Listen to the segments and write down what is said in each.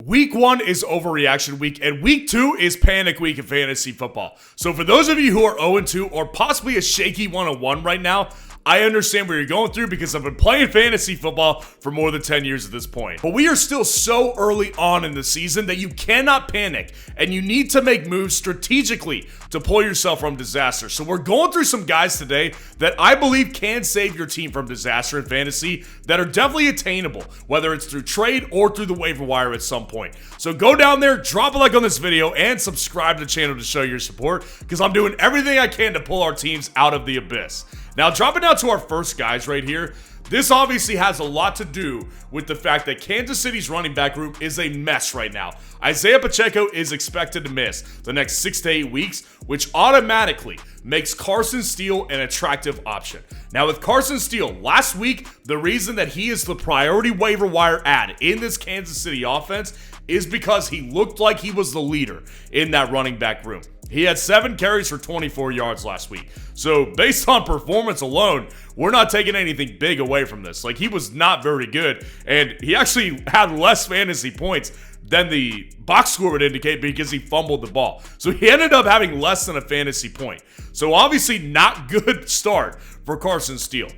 Week 1 is overreaction week, and week 2 is panic week in fantasy football. So for those of you who are 0-2 or possibly a shaky 1-1 right now, I understand what you're going through because I've been playing fantasy football for more than 10 years at this point. But we are still so early on in the season that you cannot panic, and you need to make moves strategically to pull yourself from disaster. So we're going through some guys today that I believe can save your team from disaster in fantasy that are definitely attainable, whether it's through trade or through the waiver wire at some point. So go down there, drop a like on this video, and subscribe to the channel to show your support because I'm doing everything I can to pull our teams out of the abyss. Now, dropping down to our first guys right here, this obviously has a lot to do with the fact that Kansas City's running back room is a mess right now. Isaiah Pacheco is expected to miss the next 6 to 8 weeks, which automatically makes Carson Steel an attractive option. Now, with Carson Steel, last week, the reason that he is the priority waiver wire add in this Kansas City offense is because he looked like he was the leader in that running back room. He had 7 carries for 24 yards last week. So based on performance alone, we're not taking anything big away from this. Like, he was not very good, and he actually had less fantasy points than the box score would indicate because he fumbled the ball. So he ended up having less than a fantasy point. So obviously not good start for Carson Steel.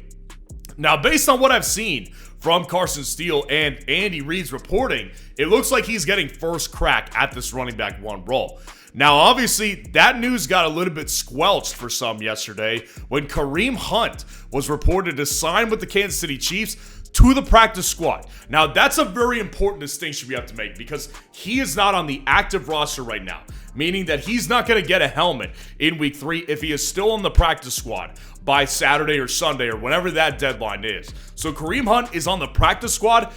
Now, based on what I've seen from Carson Steel and Andy Reid's reporting, it looks like he's getting first crack at this running back 1 role. Now, obviously, that news got a little bit squelched for some yesterday when Kareem Hunt was reported to sign with the Kansas City Chiefs to the practice squad. Now, that's a very important distinction we have to make because he is not on the active roster right now, meaning that he's not going to get a helmet in week 3 if he is still on the practice squad by Saturday or Sunday or whenever that deadline is. So Kareem Hunt is on the practice squad,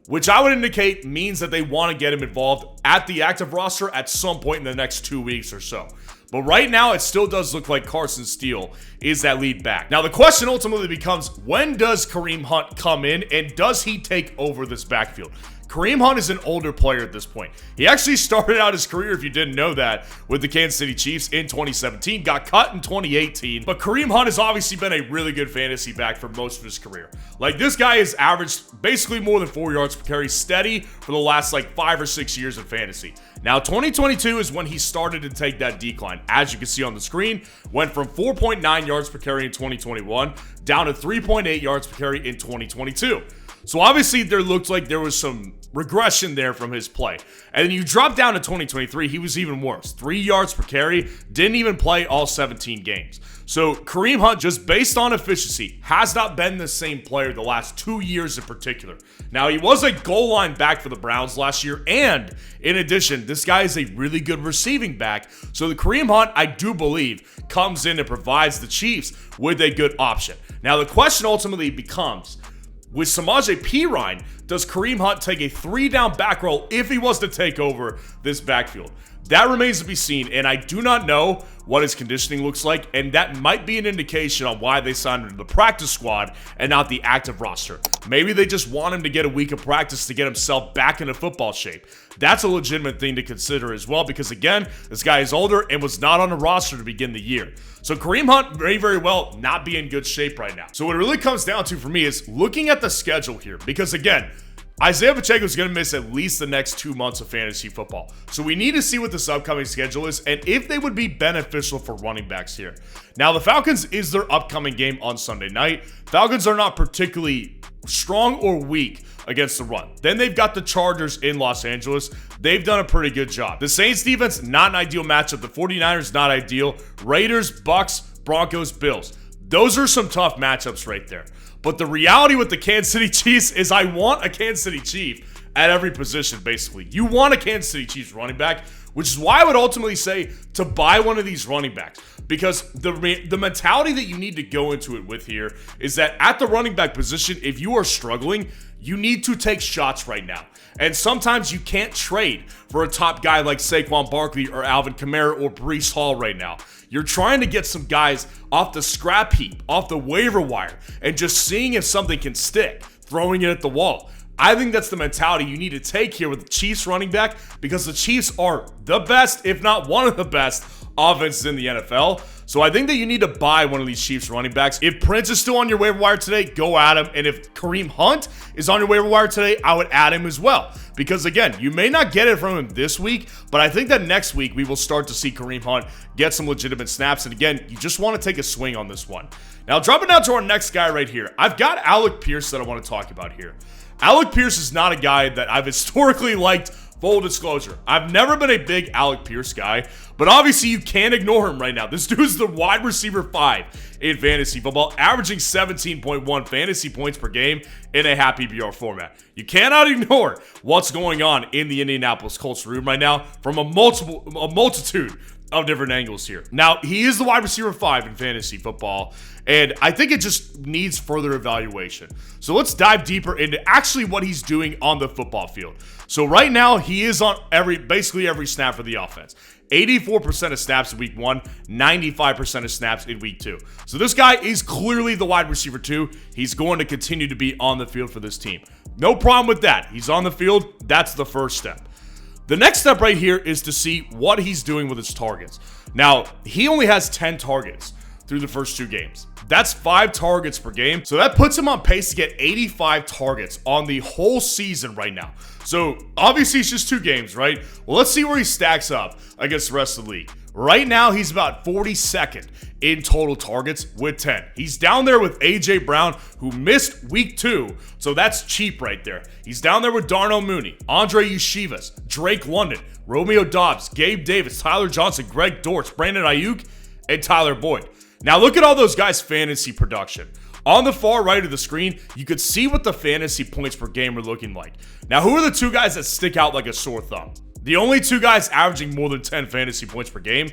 which I would indicate means that they want to get him involved at the active roster at some point in the next 2 weeks or so. But right now, it still does look like Carson Steel is that lead back. Now, the question ultimately becomes, when does Kareem Hunt come in and does he take over this backfield? Kareem Hunt is an older player at this point. He actually started out his career, if you didn't know that, with the Kansas City Chiefs in 2017, got cut in 2018, but Kareem Hunt has obviously been a really good fantasy back for most of his career. Like, this guy has averaged basically more than 4 yards per carry steady for the last 5 or 6 years in fantasy. Now, 2022 is when he started to take that decline. As you can see on the screen, went from 4.9 yards per carry in 2021 down to 3.8 yards per carry in 2022. So obviously there looked like there was some regression there from his play. And then you drop down to 2023, he was even worse. 3 yards per carry, didn't even play all 17 games. So Kareem Hunt, just based on efficiency, has not been the same player the last 2 years in particular. Now, he was a goal line back for the Browns last year, and in addition, this guy is a really good receiving back. So the Kareem Hunt, I do believe, comes in and provides the Chiefs with a good option. Now, the question ultimately becomes, with Samaje Perine, does Kareem Hunt take a 3-down back roll if he was to take over this backfield? That remains to be seen, and I do not know what his conditioning looks like, and that might be an indication on why they signed him to the practice squad and not the active roster. Maybe they just want him to get a week of practice to get himself back into football shape. That's a legitimate thing to consider as well because, again, this guy is older and was not on the roster to begin the year. So Kareem Hunt may very well not be in good shape right now. So what it really comes down to for me is looking at the schedule here because, again, Isaiah Pacheco is going to miss at least the next 2 months of fantasy football. So we need to see what this upcoming schedule is and if they would be beneficial for running backs here. Now, the Falcons is their upcoming game on Sunday night. Falcons are not particularly strong or weak against the run. Then they've got the Chargers in Los Angeles. They've done a pretty good job. The Saints defense, not an ideal matchup. The 49ers, not ideal. Raiders, Bucks, Broncos, Bills. Those are some tough matchups right there. But the reality with the Kansas City Chiefs is I want a Kansas City Chief at every position, basically. You want a Kansas City Chiefs running back, which is why I would ultimately say to buy one of these running backs. Because the mentality that you need to go into it with here is that at the running back position, if you are struggling, you need to take shots right now. And sometimes you can't trade for a top guy like Saquon Barkley or Alvin Kamara or Breece Hall right now. You're trying to get some guys off the scrap heap, off the waiver wire, and just seeing if something can stick, throwing it at the wall. I think that's the mentality you need to take here with the Chiefs running back because the Chiefs are the best, if not one of the best, offenses in the NFL. So I think that you need to buy one of these Chiefs running backs. If Prince is still on your waiver wire today, go at him. And if Kareem Hunt is on your waiver wire today, I would add him as well. Because again, you may not get it from him this week, but I think that next week we will start to see Kareem Hunt get some legitimate snaps. And again, you just want to take a swing on this one. Now, dropping down to our next guy right here, I've got Alec Pierce that I want to talk about here. Alec Pierce is not a guy that I've historically liked. Full disclosure, I've never been a big Alec Pierce guy, but obviously you can't ignore him right now. This dude's the wide receiver 5 in fantasy football, averaging 17.1 fantasy points per game in a half PPR format. You cannot ignore what's going on in the Indianapolis Colts room right now from a multitude of different angles here. Now, he is the wide receiver 5 in fantasy football, and I think it just needs further evaluation. So let's dive deeper into actually what he's doing on the football field. So right now, he is on basically every snap for the offense. 84% of snaps in week 1, 95% of snaps in week 2. So this guy is clearly the wide receiver 2. He's going to continue to be on the field for this team. No problem with that. He's on the field. That's the first step. The next step right here is to see what he's doing with his targets. Now, he only has 10 targets through the first 2 games. That's 5 targets per game. So that puts him on pace to get 85 targets on the whole season right now. So obviously it's just 2 games, right? Well, let's see where he stacks up against the rest of the league. Right now, he's about 42nd in total targets with 10. He's down there with A.J. Brown, who missed week 2, so that's cheap right there. He's down there with Darnell Mooney, Andre Yeshivas, Drake London, Romeo Doubs, Gabe Davis, Tyler Johnson, Greg Dortch, Brandon Ayuk, and Tyler Boyd. Now look at all those guys' fantasy production. On the far right of the screen, you could see what the fantasy points per game are looking like. Now, who are the 2 guys that stick out like a sore thumb? The only 2 guys averaging more than 10 fantasy points per game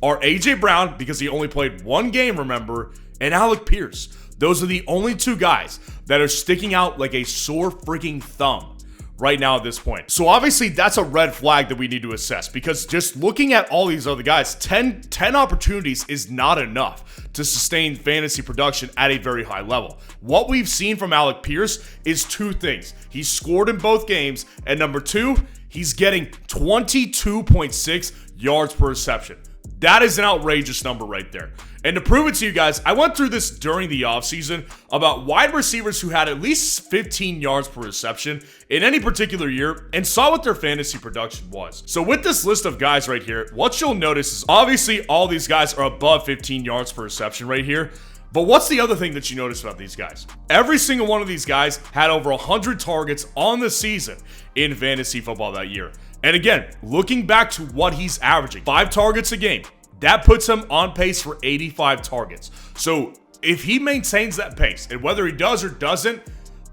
are A.J. Brown, because he only played 1 game, remember, and Alec Pierce. Those are the only 2 guys that are sticking out like a sore freaking thumb right now at this point. So obviously that's a red flag that we need to assess, because just looking at all these other guys, 10 opportunities is not enough to sustain fantasy production at a very high level. What we've seen from Alec Pierce is 2 things. He's scored in both games, and number 2, he's getting 22.6 yards per reception. That is an outrageous number right there. And to prove it to you guys, I went through this during the offseason about wide receivers who had at least 15 yards per reception in any particular year and saw what their fantasy production was. So with this list of guys right here, what you'll notice is obviously all these guys are above 15 yards per reception right here. But what's the other thing that you notice about these guys? Every single one of these guys had over 100 targets on the season in fantasy football that year. And again, looking back to what he's averaging, 5 targets a game, that puts him on pace for 85 targets. So if he maintains that pace, and whether he does or doesn't,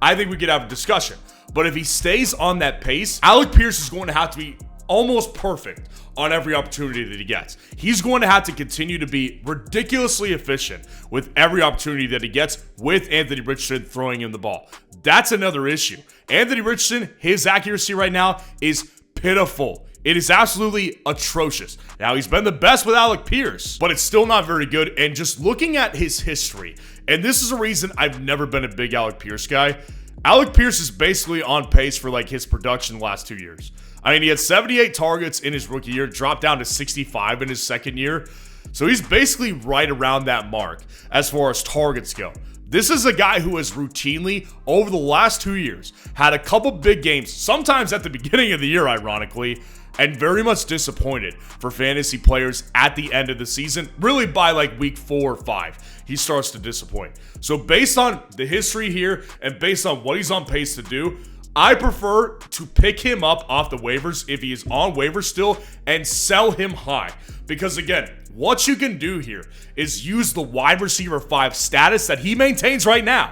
I think we could have a discussion. But if he stays on that pace, Alec Pierce is going to have to be almost perfect on every opportunity that he gets. He's going to have to continue to be ridiculously efficient with every opportunity that he gets with Anthony Richardson throwing him the ball. That's another issue. Anthony Richardson, his accuracy right now is pitiful. It is absolutely atrocious. Now, he's been the best with Alec Pierce, but it's still not very good. And just looking at his history, and this is a reason I've never been a big Alec Pierce guy. Alec Pierce is basically on pace for like his production the last 2 years. I mean, he had 78 targets in his rookie year, dropped down to 65 in his second year. So he's basically right around that mark as far as targets go. This is a guy who has routinely, over the last 2 years, had a couple big games, sometimes at the beginning of the year, ironically, and very much disappointed for fantasy players at the end of the season. Really by like week 4 or 5, he starts to disappoint. So based on the history here and based on what he's on pace to do, I prefer to pick him up off the waivers if he is on waivers still and sell him high. Because again, what you can do here is use the wide receiver 5 status that he maintains right now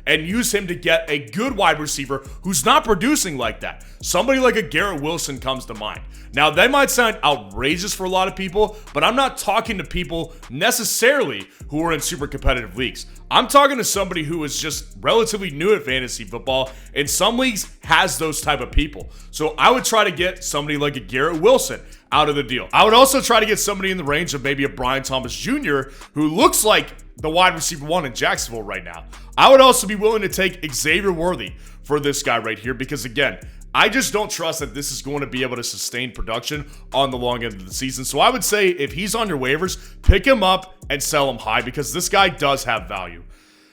and use him to get a good wide receiver who's not producing like that. Somebody like a Garrett Wilson comes to mind. Now, that might sound outrageous for a lot of people, but I'm not talking to people necessarily who are in super competitive leagues. I'm talking to somebody who is just relatively new at fantasy football, and some leagues has those type of people. So I would try to get somebody like a Garrett Wilson out of the deal. I would also try to get somebody in the range of maybe a Brian Thomas Jr., who looks like the wide receiver 1 in Jacksonville right now. I would also be willing to take Xavier Worthy for this guy right here because, again, I just don't trust that this is going to be able to sustain production on the long end of the season. So I would say if he's on your waivers, pick him up and sell him high because this guy does have value.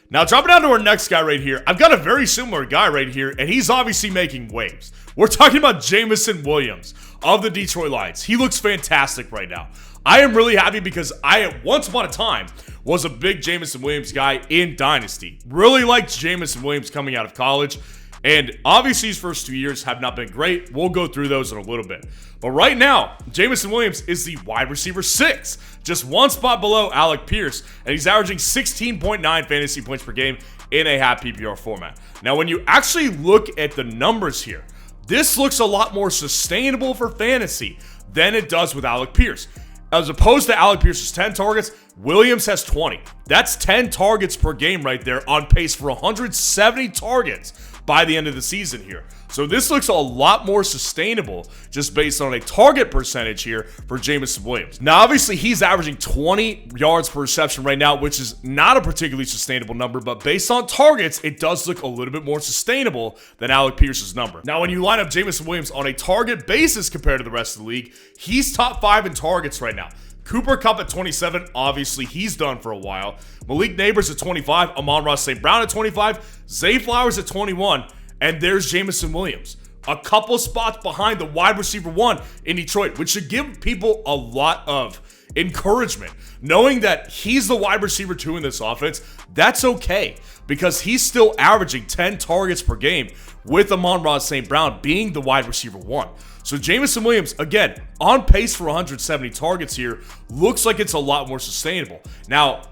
Now, dropping down to our next guy right here, I've got a very similar guy right here, and he's obviously making waves. We're talking about Jameson Williams of the Detroit Lions. He looks fantastic right now. I am really happy because I, at once upon a time, was a big Jameson Williams guy in Dynasty. Really liked Jameson Williams coming out of college. And obviously his first 2 years have not been great. We'll go through those in a little bit. But right now, Jameson Williams is the wide receiver 6, just one spot below Alec Pierce, and he's averaging 16.9 fantasy points per game in a half PPR format. Now, when you actually look at the numbers here, this looks a lot more sustainable for fantasy than it does with Alec Pierce. As opposed to Alec Pierce's 10 targets, Williams has 20. That's 10 targets per game right there, on pace for 170 targets by the end of the season here. So this looks a lot more sustainable just based on a target percentage here for Jameson Williams. Now, obviously, he's averaging 20 yards per reception right now, which is not a particularly sustainable number, but based on targets, it does look a little bit more sustainable than Alec Pierce's number. Now, when you line up Jameson Williams on a target basis compared to the rest of the league, he's top 5 in targets right now. Cooper Kupp at 27, obviously he's done for a while. Malik Neighbors at 25, Amon-Ra St. Brown at 25, Zay Flowers at 21, and there's Jameson Williams. A couple spots behind the wide receiver 1 in Detroit, which should give people a lot of encouragement. Knowing that he's the wide receiver 2 in this offense, that's okay, because he's still averaging 10 targets per game with Amon-Ra St. Brown being the wide receiver 1. So Jameson Williams, again, on pace for 170 targets here, looks like it's a lot more sustainable. Now,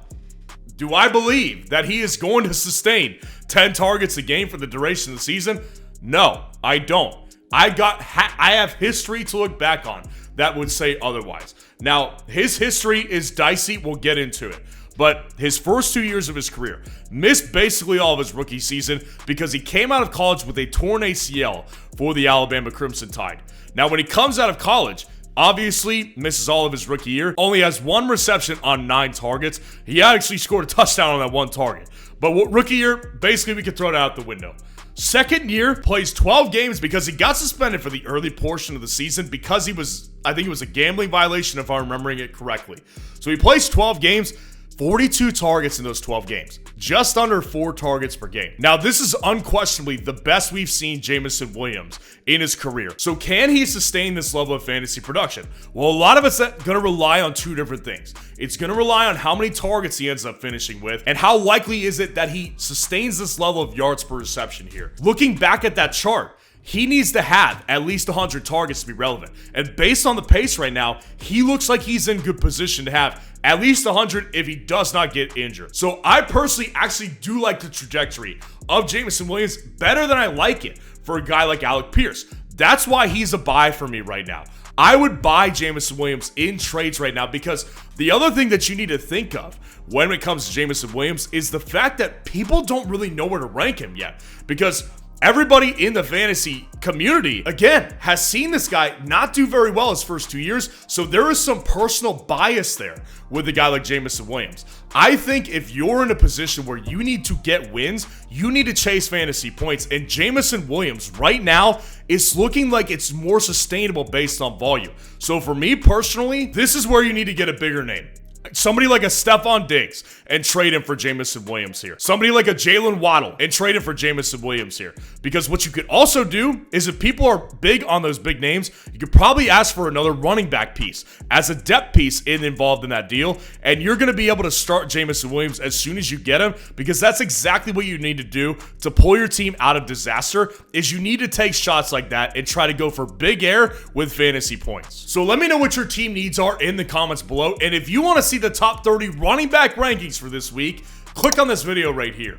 do I believe that he is going to sustain 10 targets a game for the duration of the season? No, I don't. I have history to look back on that would say otherwise. Now, his history is dicey. We'll get into it. But his first 2 years of his career, missed basically all of his rookie season because he came out of college with a torn ACL for the Alabama Crimson Tide. Now, when he comes out of college, obviously misses all of his rookie year, only has 1 reception on 9 targets. He actually scored a touchdown on that 1 target. But rookie year, basically we could throw it out the window. Second year, plays 12 games because he got suspended for the early portion of the season because I think it was a gambling violation if I'm remembering it correctly. So he plays 12 games, 42 targets in those 12 games, just under 4 targets per game. Now, this is unquestionably the best we've seen Jameson Williams in his career. So can he sustain this level of fantasy production? Well, a lot of it's going to rely on 2 different things. It's going to rely on how many targets he ends up finishing with, and how likely is it that he sustains this level of yards per reception here. Looking back at that chart, he needs to have at least 100 targets to be relevant. And based on the pace right now, he looks like he's in good position to have at least 100 if he does not get injured. So I personally actually do like the trajectory of Jameson Williams better than I like it for a guy like Alec Pierce. That's why he's a buy for me right now. I would buy Jameson Williams in trades right now because the other thing that you need to think of when it comes to Jameson Williams is the fact that people don't really know where to rank him yet, because everybody in the fantasy community, again, has seen this guy not do very well his first 2 years, so there is some personal bias there with a guy like Jameson Williams. I think if you're in a position where you need to get wins, you need to chase fantasy points, and Jameson Williams right now is looking like it's more sustainable based on volume. So for me personally, this is where you need to get a bigger name. Somebody like a Stephon Diggs and trade him for Jameson Williams here. Somebody like a Jalen Waddle and trade him for Jameson Williams here. Because what you could also do is if people are big on those big names, you could probably ask for another running back piece as a depth piece involved in that deal. And you're going to be able to start Jameson Williams as soon as you get him, because that's exactly what you need to do to pull your team out of disaster. Is you need to take shots like that and try to go for big air with fantasy points. So let me know what your team needs are in the comments below. And if you want to see the top 30 running back rankings for this week, click on this video right here.